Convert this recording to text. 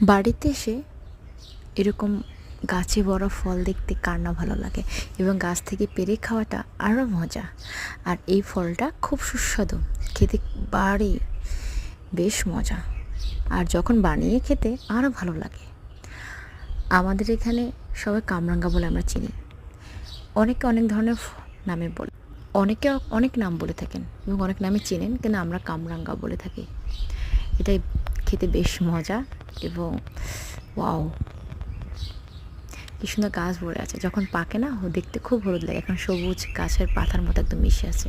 বাড়িতে এসে এরকম গাছে বড় ফল দেখতে কার না ভালো লাগে, এবং গাছ থেকে পেড়ে খাওয়াটা আরও মজা। আর এই ফলটা খুব সুস্বাদু, খেতে বাড়ি বেশ মজা। আর যখন বানিয়ে খেতে আরও ভালো লাগে। আমাদের এখানে সবাই কামরাঙ্গা বলে আমরা চিনি। অনেকে অনেক ধরনের নামে বলে, অনেকে অনেক নাম বলে থাকেন এবং অনেক নামে চেনেন, কিন্তু আমরা কামরাঙ্গা বলে থাকি। এটাই খেতে বেশ মজা। এবং ওয়াও, কি সুন্দর গাছ ভরে আছে। যখন পাকে না, দেখতে খুব হলুদ লাগে, এখন সবুজ গাছের পাতার মতো একদম মিশে আছে।